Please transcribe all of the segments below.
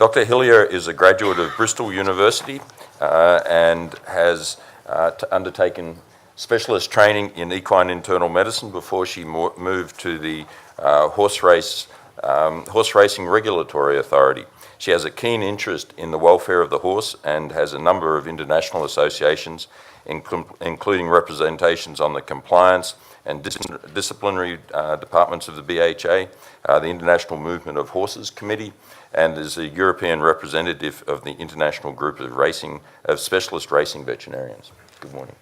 Dr. Hillyer is a graduate of Bristol University and has undertaken specialist training in equine internal medicine before she moved to the Horse Racing Regulatory Authority. She has a keen interest in the welfare of the horse and has a number of international associations, including representations on the compliance and disciplinary departments of the BHA, the International Movement of Horses Committee, and is a European representative of the International Group of Specialist Racing Veterinarians. Good morning.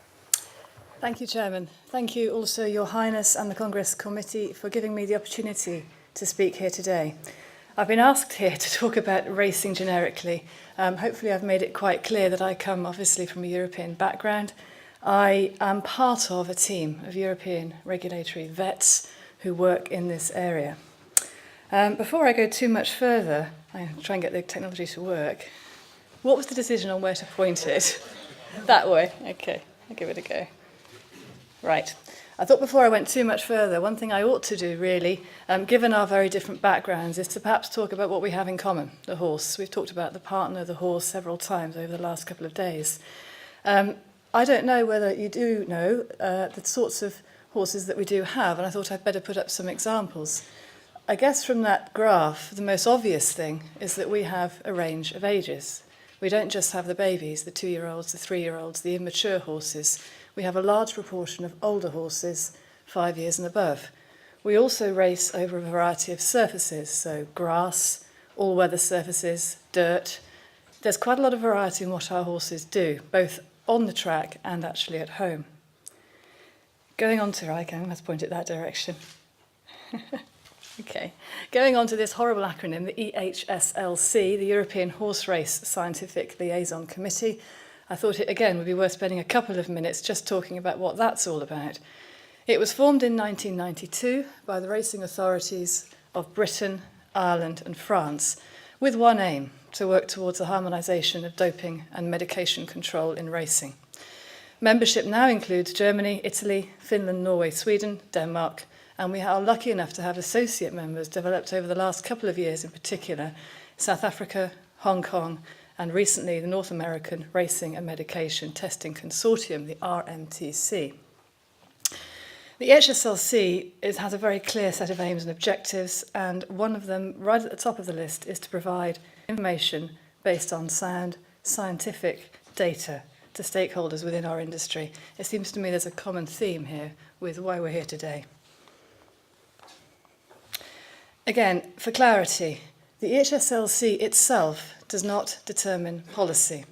Thank you, Chairman. Thank you also, Your Highness and the Congress Committee, for giving me the opportunity to speak here today. I've been asked here to talk about racing generically. Hopefully I've made it quite clear that I come obviously from a European background. I am part of a team of European regulatory vets who work in this area. Before I go too much further, I'll try and get the technology to work. What was the decision on where to point it? That way. Okay, I'll give it a go. Right. I thought before I went too much further, one thing I ought to do really, given our very different backgrounds, is to perhaps talk about what we have in common, the horse. We've talked about the partner, the horse, several times over the last couple of days. I don't know whether you do know the sorts of horses that we do have, and I thought I'd better put up some examples. I guess from that graph, the most obvious thing is that we have a range of ages. We don't just have the babies, the 2-year-olds, the 3-year-olds, the immature horses. We have a large proportion of older horses, 5 years and above. We also race over a variety of surfaces, so grass, all-weather surfaces, dirt. There's quite a lot of variety in what our horses do, both on the track and actually at home. Going on to, I must point it that direction. Okay. Going on to this horrible acronym, the HSL Sea, the European Horse Race Scientific Liaison Committee. I thought it, again, would be worth spending a couple of minutes just talking about what that's all about. It was formed in 1992 by the racing authorities of Britain, Ireland and France, with one aim, to work towards the harmonisation of doping and medication control in racing. Membership now includes Germany, Italy, Finland, Norway, Sweden, Denmark, and we are lucky enough to have associate members developed over the last couple of years in particular, South Africa, Hong Kong, and recently the North American Racing and Medication Testing Consortium, the RMTC. The HSL Sea has a very clear set of aims and objectives, and one of them, right at the top of the list, is to provide information based on sound scientific data to stakeholders within our industry. It seems to me there's a common theme here with why we're here today. Again, for clarity, the HSL Sea itself does not determine policy.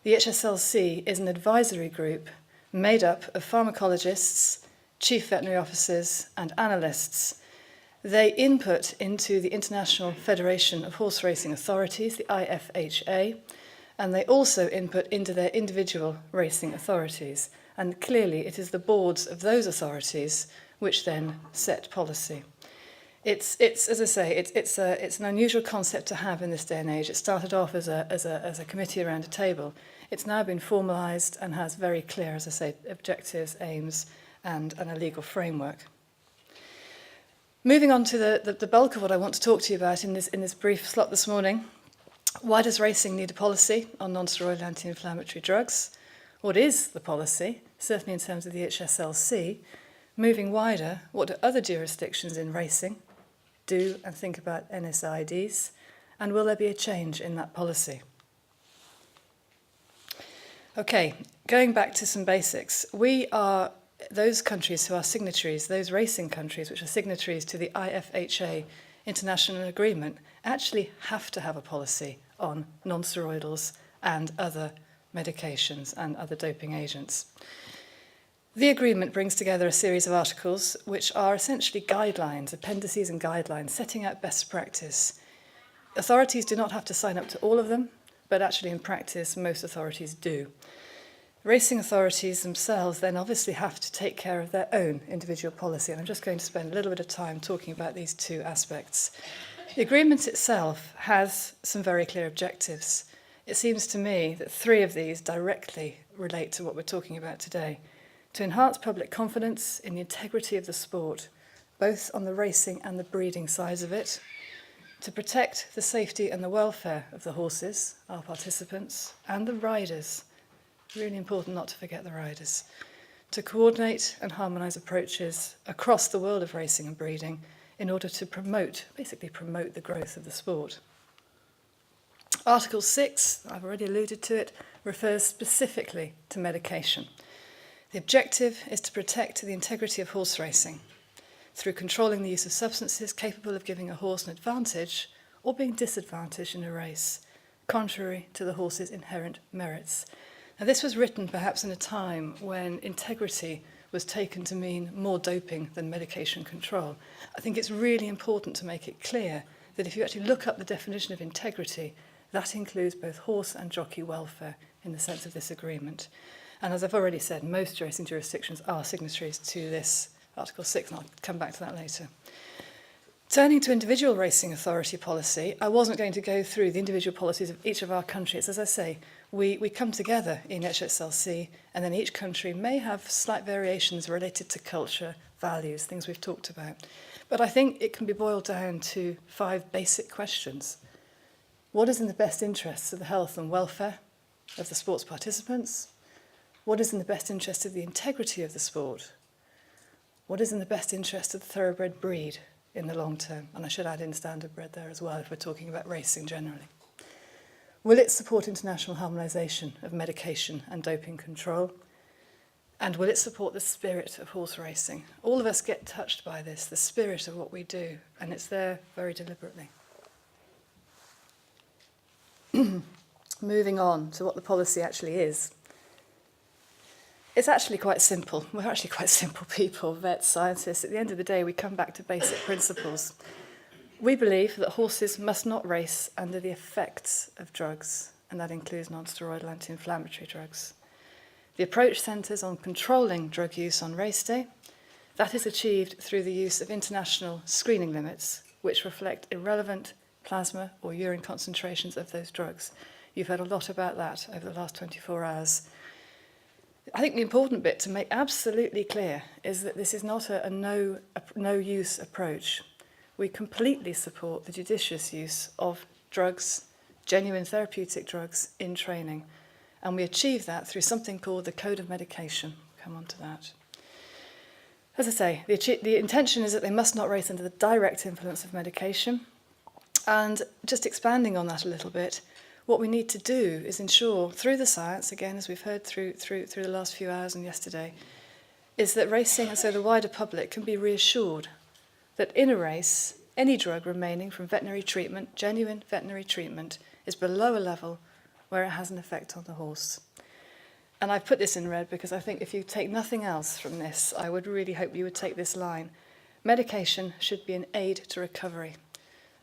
The HSL Sea is an advisory group made up of pharmacologists, chief veterinary officers and analysts. They input into the International Federation of Horse Racing Authorities, the IFHA, and they also input into their individual racing authorities. And clearly it is the boards of those authorities which then set policy. It's as I say, it's an unusual concept to have in this day and age. It started off as a committee around a table. It's now been formalised and has very clear, as I say, objectives, aims, and a legal framework. Moving on to the bulk of what I want to talk to you about in this brief slot this morning. Why does racing need a policy on non-steroidal anti-inflammatory drugs? What is the policy, certainly in terms of the HSL Sea? Moving wider, what do other jurisdictions in racing do and think about NSAIDs, and will there be a change in that policy? Okay, going back to some basics. We are those countries who are signatories, those racing countries which are signatories to the IFHA international agreement, actually have to have a policy on non-steroidals and other medications and other doping agents. The agreement brings together a series of articles which are essentially guidelines, appendices and guidelines, setting out best practice. Authorities do not have to sign up to all of them, but actually in practice most authorities do. Racing authorities themselves then obviously have to take care of their own individual policy, and I'm just going to spend a little bit of time talking about these two aspects. The agreement itself has some very clear objectives. It seems to me that 3 of these directly relate to what we're talking about today. To enhance public confidence in the integrity of the sport, both on the racing and the breeding sides of it, to protect the safety and the welfare of the horses, our participants, and the riders. Really important not to forget the riders. To coordinate and harmonise approaches across the world of racing and breeding in order to basically promote the growth of the sport. Article 6, I've already alluded to it, refers specifically to medication. The objective is to protect the integrity of horse racing through controlling the use of substances capable of giving a horse an advantage or being disadvantaged in a race, contrary to the horse's inherent merits. Now, this was written perhaps in a time when integrity was taken to mean more doping than medication control. I think it's really important to make it clear that if you actually look up the definition of integrity, that includes both horse and jockey welfare in the sense of this agreement. And as I've already said, most racing jurisdictions are signatories to this Article 6, and I'll come back to that later. Turning to individual racing authority policy, I wasn't going to go through the individual policies of each of our countries. As I say, we come together in HSL Sea, and then each country may have slight variations related to culture, values, things we've talked about. But I think it can be boiled down to 5 basic questions. What is in the best interests of the health and welfare of the sport's participants? What is in the best interest of the integrity of the sport? What is in the best interest of the thoroughbred breed in the long term? And I should add in standardbred there as well if we're talking about racing generally. Will it support international harmonisation of medication and doping control? And will it support the spirit of horse racing? All of us get touched by this, the spirit of what we do, and it's there very deliberately. Moving on to what the policy actually is. It's actually quite simple. We're actually quite simple people, vets, scientists. At the end of the day, we come back to basic principles. We believe that horses must not race under the effects of drugs, and that includes non-steroidal anti-inflammatory drugs. The approach centres on controlling drug use on race day. That is achieved through the use of international screening limits, which reflect irrelevant plasma or urine concentrations of those drugs. You've heard a lot about that over the last 24 hours. I think the important bit to make absolutely clear is that this is not a no-use approach. We completely support the judicious use of drugs, genuine therapeutic drugs, in training. And we achieve that through something called the Code of Medication. Come on to that. As I say, the intention is that they must not race under the direct influence of medication. And just expanding on that a little bit, what we need to do is ensure, through the science, again, as we've heard through the last few hours and yesterday, is that racing, and so the wider public, can be reassured that in a race, any drug remaining from veterinary treatment, genuine veterinary treatment, is below a level where it has an effect on the horse. And I've put this in red because I think if you take nothing else from this, I would really hope you would take this line. Medication should be an aid to recovery,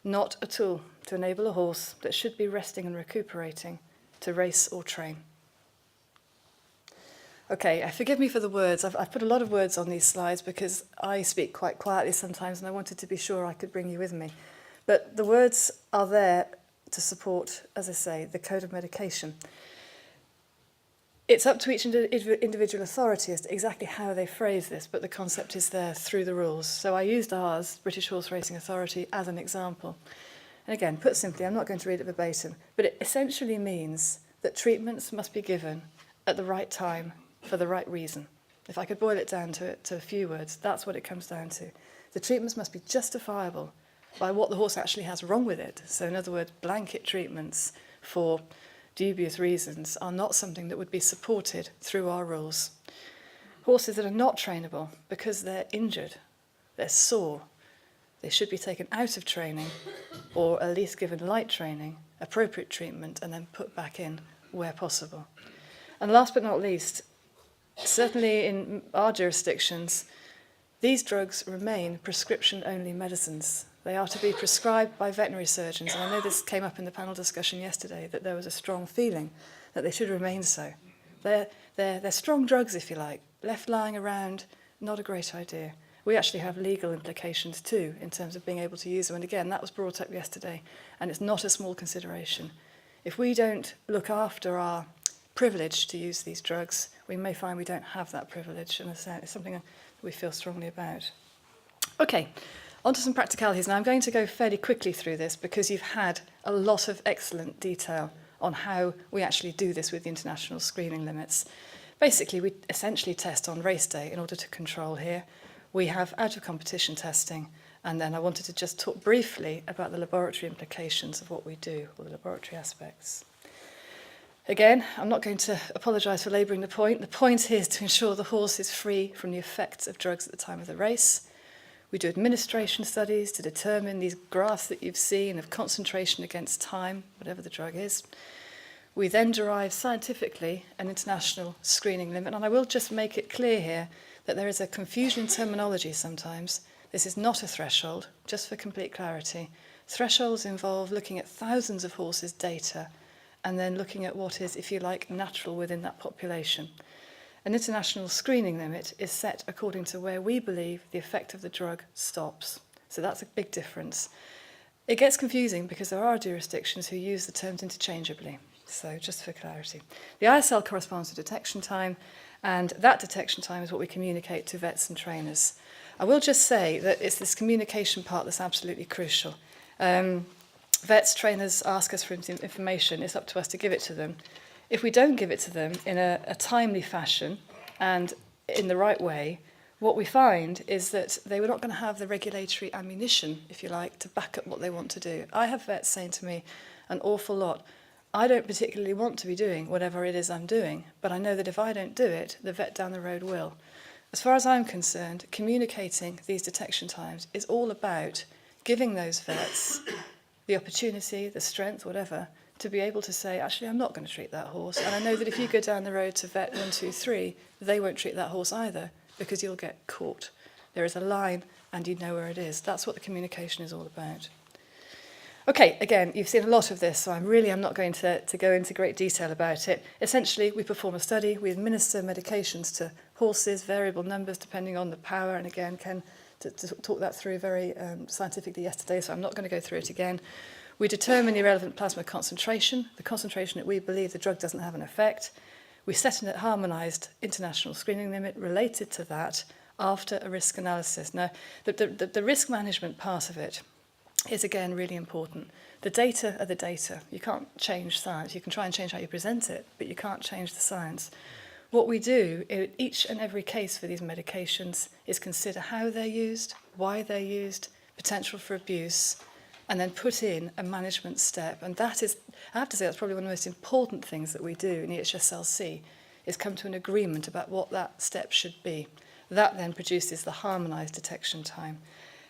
not a tool to enable a horse that should be resting and recuperating to race or train. Okay, forgive me for the words. I've put a lot of words on these slides because I speak quite quietly sometimes and I wanted to be sure I could bring you with me. But the words are there to support, as I say, the Code of Medication. It's up to each individual authority as to exactly how they phrase this, but the concept is there through the rules. So I used ours, British Horse Racing Authority, as an example. And again, put simply, I'm not going to read it verbatim, but it essentially means that treatments must be given at the right time for the right reason. If I could boil it down to a few words, that's what it comes down to. The treatments must be justifiable by what the horse actually has wrong with it. So in other words, blanket treatments for dubious reasons are not something that would be supported through our rules. Horses that are not trainable because they're injured, they're sore, they should be taken out of training or at least given light training, appropriate treatment, and then put back in where possible. And last but not least, certainly in our jurisdictions, these drugs remain prescription-only medicines. They are to be prescribed by veterinary surgeons, and I know this came up in the panel discussion yesterday, that there was a strong feeling that they should remain so. They're strong drugs, if you like. Left lying around, not a great idea. We actually have legal implications too in terms of being able to use them, and again, that was brought up yesterday, and it's not a small consideration. If we don't look after our privilege to use these drugs, we may find we don't have that privilege, and it's something that we feel strongly about. Okay, On to some practicalities. Now, I'm going to go fairly quickly through this because you've had a lot of excellent detail on how we actually do this with the international screening limits. Basically, we essentially test on race day in order to control here. We have out-of-competition testing, and then I wanted to just talk briefly about the laboratory implications of what we do, or the laboratory aspects. Again, I'm not going to apologise for labouring the point. The point here is to ensure the horse is free from the effects of drugs at the time of the race. We do administration studies to determine these graphs that you've seen of concentration against time, whatever the drug is. We then derive scientifically an international screening limit, and I will just make it clear here that there is a confusion in terminology sometimes. This is not a threshold, just for complete clarity. Thresholds involve looking at thousands of horses' data and then looking at what is, if you like, natural within that population. An international screening limit is set according to where we believe the effect of the drug stops. So that's a big difference. It gets confusing because there are jurisdictions who use the terms interchangeably. So just for clarity. The ISL corresponds to detection time, and that detection time is what we communicate to vets and trainers. I will just say that it's this communication part that's absolutely crucial. Vets, trainers ask us for information. It's up to us to give it to them. If we don't give it to them in a timely fashion and in the right way, what we find is that they were not going to have the regulatory ammunition, if you like, to back up what they want to do. I have vets saying to me an awful lot, I don't particularly want to be doing whatever it is I'm doing, but I know that if I don't do it, the vet down the road will. As far as I'm concerned, communicating these detection times is all about giving those vets the opportunity, the strength, whatever, to be able to say, actually, I'm not going to treat that horse. And I know that if you go down the road to vet 1, 2, 3, they won't treat that horse either because you'll get caught. There is a line and you know where it is. That's what the communication is all about. Okay, again, you've seen a lot of this, so I'm not going to go into great detail about it. Essentially, we perform a study. We administer medications to horses, variable numbers depending on the power. And again, Ken to talk that through very scientifically yesterday, so I'm not going to go through it again. We determine the relevant plasma concentration, the concentration that we believe the drug doesn't have an effect. We set a harmonised international screening limit related to that after a risk analysis. Now, the risk management part of it is again really important. The data are the data. You can't change science. You can try and change how you present it, but you can't change the science. What we do in each and every case for these medications is consider how they're used, why they're used, potential for abuse, and then put in a management step. And that is, I have to say, that's probably one of the most important things that we do in the HSL Sea, is come to an agreement about what that step should be. That then produces the harmonised detection time.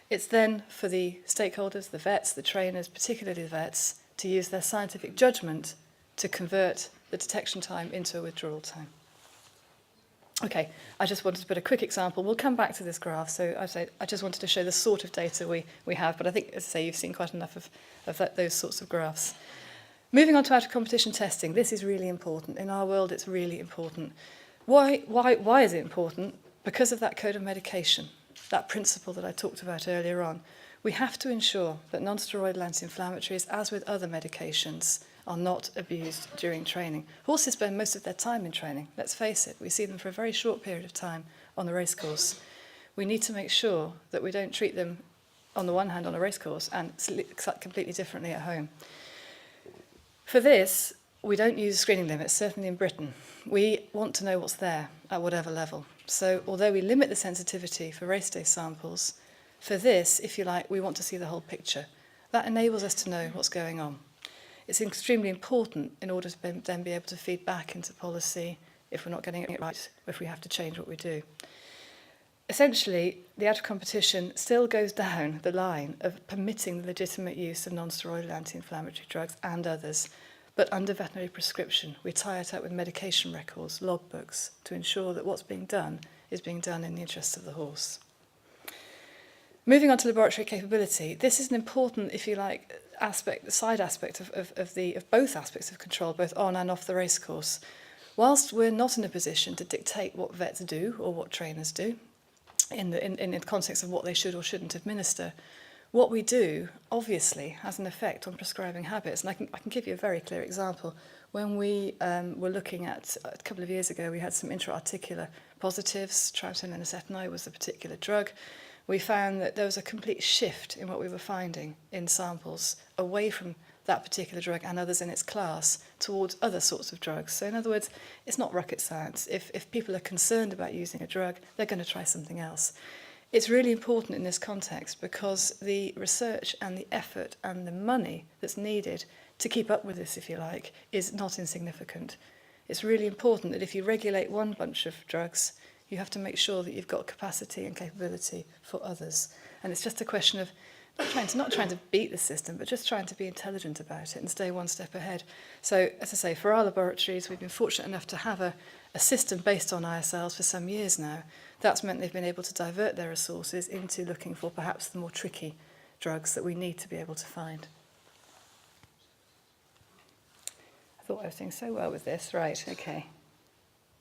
It's then for the stakeholders, the vets, the trainers, particularly the vets, to use their scientific judgment to convert the detection time into a withdrawal time. Okay, I just wanted to put a quick example. We'll come back to this graph. So I just wanted to show the sort of data we have, but I think, as I say, you've seen quite enough of those sorts of graphs. Moving on to out-of-competition testing, this is really important. In our world, it's really important. Why is it important? Because of that code of medication, that principle that I talked about earlier on. We have to ensure that non-steroidal anti-inflammatories, as with other medications, are not abused during training. Horses spend most of their time in training, let's face it. We see them for a very short period of time on the racecourse. We need to make sure that we don't treat them, on the one hand, on a racecourse and completely differently at home. For this, we don't use screening limits, certainly in Britain. We want to know what's there at whatever level. So although we limit the sensitivity for race day samples, for this, if you like, we want to see the whole picture. That enables us to know what's going on. It's extremely important in order to then be able to feed back into policy if we're not getting it right, or if we have to change what we do. Essentially, the out-of-competition still goes down the line of permitting the legitimate use of non-steroidal anti-inflammatory drugs and others, but under veterinary prescription. We tie it up with medication records, logbooks, to ensure that what's being done is being done in the interests of the horse. Moving on to laboratory capability, this is an important, if you like, side aspect of both aspects of control, both on and off the racecourse. Whilst we're not in a position to dictate what vets do or what trainers do in the context of what they should or shouldn't administer, what we do obviously has an effect on prescribing habits. And I can give you a very clear example. When we were looking at, a couple of years ago, we had some intra-articular positives. Triamcinolone and acetonide was the particular drug. we found that there was a complete shift in what we were finding in samples away from that particular drug and others in its class towards other sorts of drugs. So in other words, it's not rocket science. If people are concerned about using a drug, they're going to try something else. It's really important in this context because the research and the effort and the money that's needed to keep up with this, if you like, is not insignificant. It's really important that if you regulate one bunch of drugs, you have to make sure that you've got capacity and capability for others. And it's just a question of not trying to beat the system, but just trying to be intelligent about it and stay one step ahead. So, as I say, for our laboratories, we've been fortunate enough to have a system based on ISLs for some years now. That's meant they've been able to divert their resources into looking for perhaps the more tricky drugs that we need to be able to find. I thought I was doing so well with this. Right, okay.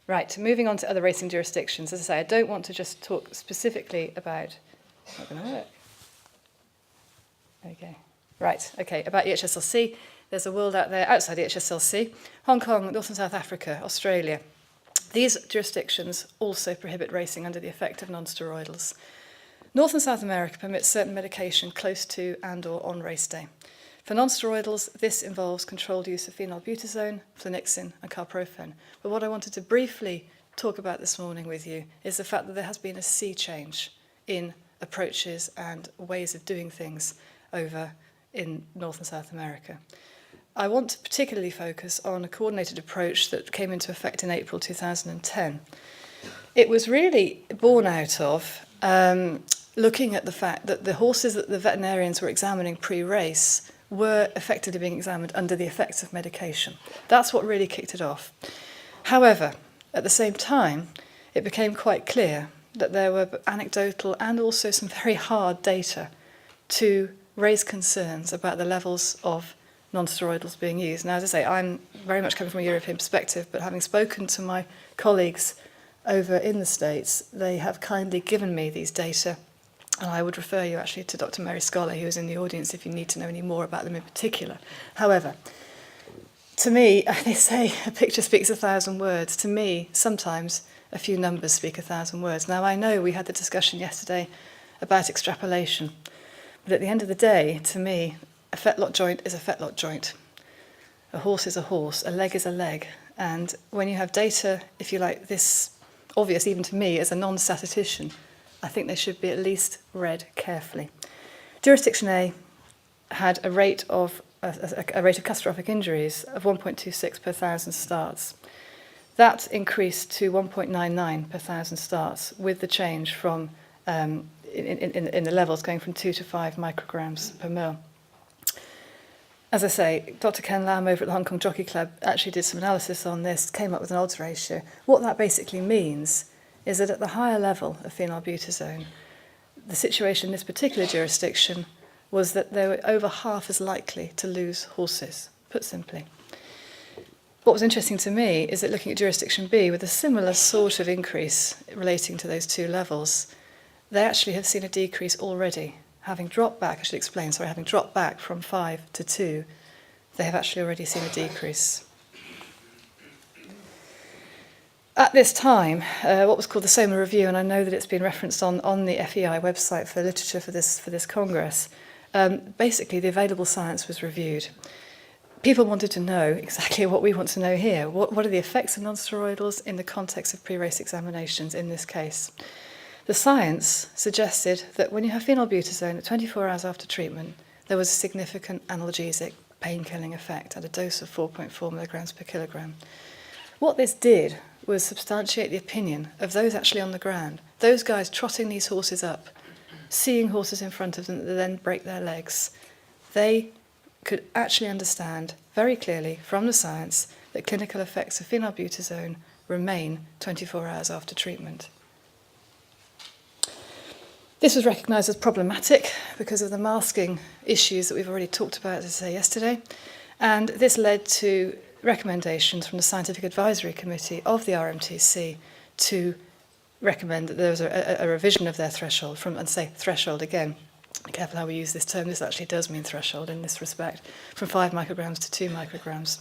Right, moving on to other racing jurisdictions. As I say, I don't want to just talk specifically about... Not going to work. Okay. Right, okay, about the HSL Sea. There's a world out there outside the HSL Sea. Hong Kong, North and South Africa, Australia. These jurisdictions also prohibit racing under the effect of non-steroidals. North and South America permits certain medication close to and or on race day. For non-steroidals, this involves controlled use of phenylbutazone, flunixin and carprofen. But what I wanted to briefly talk about this morning with you is the fact that there has been a sea change in approaches and ways of doing things over in North and South America. I want to particularly focus on a coordinated approach that came into effect in April 2010. It was really born out of looking at the fact that the horses that the veterinarians were examining pre-race were effectively being examined under the effects of medication. That's what really kicked it off. However, at the same time, it became quite clear that there were anecdotal and also some very hard data to raise concerns about the levels of non-steroidals being used. Now, as I say, I'm very much coming from a European perspective, but having spoken to my colleagues over in the States, they have kindly given me these data, and I would refer you actually to Dr. Mary Scholar, who is in the audience, if you need to know any more about them in particular. However, to me, they say a picture speaks 1,000 words. To me, sometimes a few numbers speak 1,000 words. Now, I know we had the discussion yesterday about extrapolation, but at the end of the day, to me, a fetlock joint is a fetlock joint. A horse is a horse, a leg is a leg. And when you have data, if you like, this obvious even to me as a non-statistician, I think they should be at least read carefully. Jurisdiction A had a rate of catastrophic injuries of 1.26 per 1,000 starts. That increased to 1.99 per 1,000 starts with the change from in the levels going from 2 to 5 micrograms per mil. As I say, Dr. Ken Lam over at the Hong Kong Jockey Club actually did some analysis on this, came up with an odds ratio. What that basically means is that at the higher level of phenylbutazone, the situation in this particular jurisdiction was that they were over half as likely to lose horses, put simply. What was interesting to me is that looking at jurisdiction B, with a similar sort of increase relating to those two levels, they actually have seen a decrease already. Having dropped back from 5 to 2, they have actually already seen a decrease. At this time, what was called the SOMA Review, and I know that it's been referenced on the FEI website for literature for this Congress, basically the available science was reviewed. People wanted to know exactly what we want to know here. What are the effects of non-steroidals in the context of pre-race examinations in this case? The science suggested that when you have phenylbutazone at 24 hours after treatment, there was a significant analgesic pain-killing effect at a dose of 4.4 milligrams per kilogram. What this did was substantiate the opinion of those actually on the ground, those guys trotting these horses up, seeing horses in front of them that then break their legs. They could actually understand very clearly from the science that clinical effects of phenylbutazone remain 24 hours after treatment. This was recognised as problematic because of the masking issues that we've already talked about, as I say, yesterday, and this led to recommendations from the Scientific Advisory Committee of the RMTC to recommend that there was a revision of their threshold from, and say threshold again, be careful how we use this term, this actually does mean threshold in this respect, from 5 micrograms to 2 micrograms.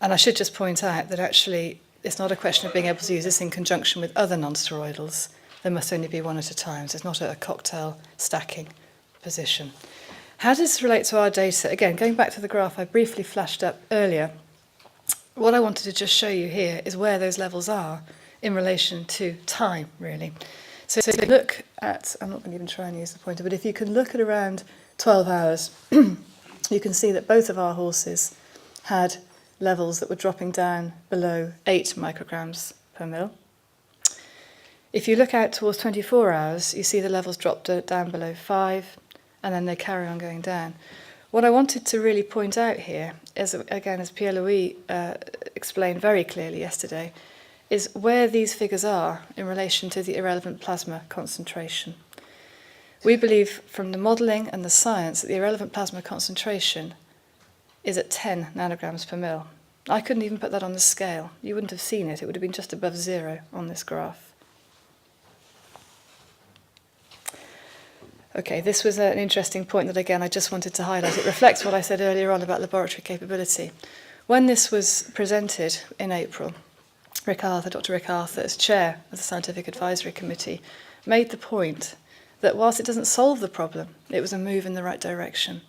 And I should just point out that actually it's not a question of being able to use this in conjunction with other non-steroidals. there must only be one at a time. So it's not a cocktail stacking position. How does this relate to our data? Again, going back to the graph I briefly flashed up earlier, what I wanted to just show you here is where those levels are in relation to time, really. So if you look at, I'm not going to even try and use the pointer, but if you can look at around 12 hours, you can see that both of our horses had levels that were dropping down below 8 micrograms per mil. If you look out towards 24 hours, you see the levels drop down below 5, and then they carry on going down. What I wanted to really point out here, is, again, as Pierre-Louis explained very clearly yesterday, is where these figures are in relation to the irrelevant plasma concentration. We believe from the modelling and the science that the irrelevant plasma concentration is at 10 nanograms per mil. I couldn't even put that on the scale. You wouldn't have seen it. It would have been just above 0 on this graph. Okay, this was an interesting point that, again, I just wanted to highlight. It reflects what I said earlier on about laboratory capability. When this was presented in April, Dr. Rick Arthur, as chair of the Scientific Advisory Committee, made the point that whilst it doesn't solve the problem, it was a move in the right direction.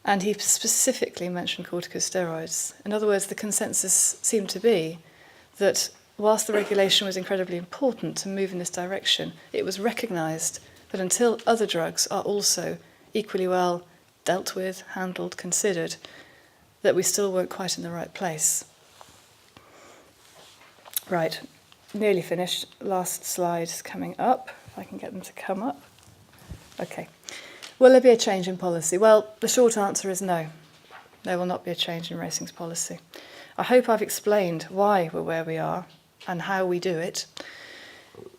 And he specifically mentioned corticosteroids. In other words, the consensus seemed to be that whilst the regulation was incredibly important to move in this direction, it was recognised that until other drugs are also equally well dealt with, handled, considered, that we still weren't quite in the right place. Right, nearly finished. Last slide coming up, if I can get them to come up. Okay. Will there be a change in policy? Well, the short answer is no. There will not be a change in racing's policy. I hope I've explained why we're where we are and how we do it.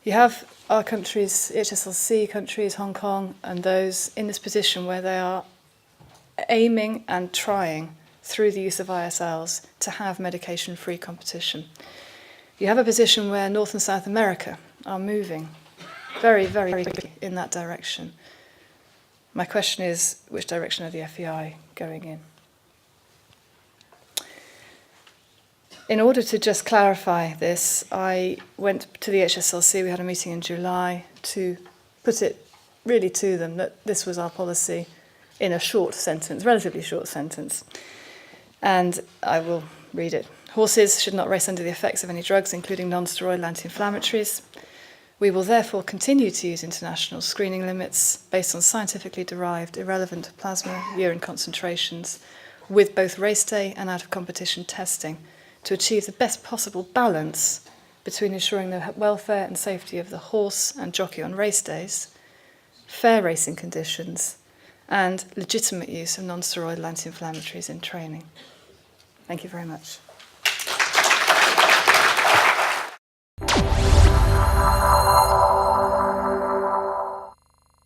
You have our countries, HSL Sea countries, Hong Kong, and those in this position where they are aiming and trying through the use of ISLs to have medication-free competition. You have a position where North and South America are moving very, very quickly in that direction. My question is, which direction are the FEI going in? In order to just clarify this, I went to the HSL Sea. We had a meeting in July to put it really to them that this was our policy in a short sentence, relatively short sentence. And I will read it. Horses should not race under the effects of any drugs, including non-steroidal anti-inflammatories. We will therefore continue to use international screening limits based on scientifically derived irrelevant plasma urine concentrations with both race day and out-of-competition testing to achieve the best possible balance between ensuring the welfare and safety of the horse and jockey on race days, fair racing conditions, and legitimate use of non-steroidal anti-inflammatories in training. Thank you very much.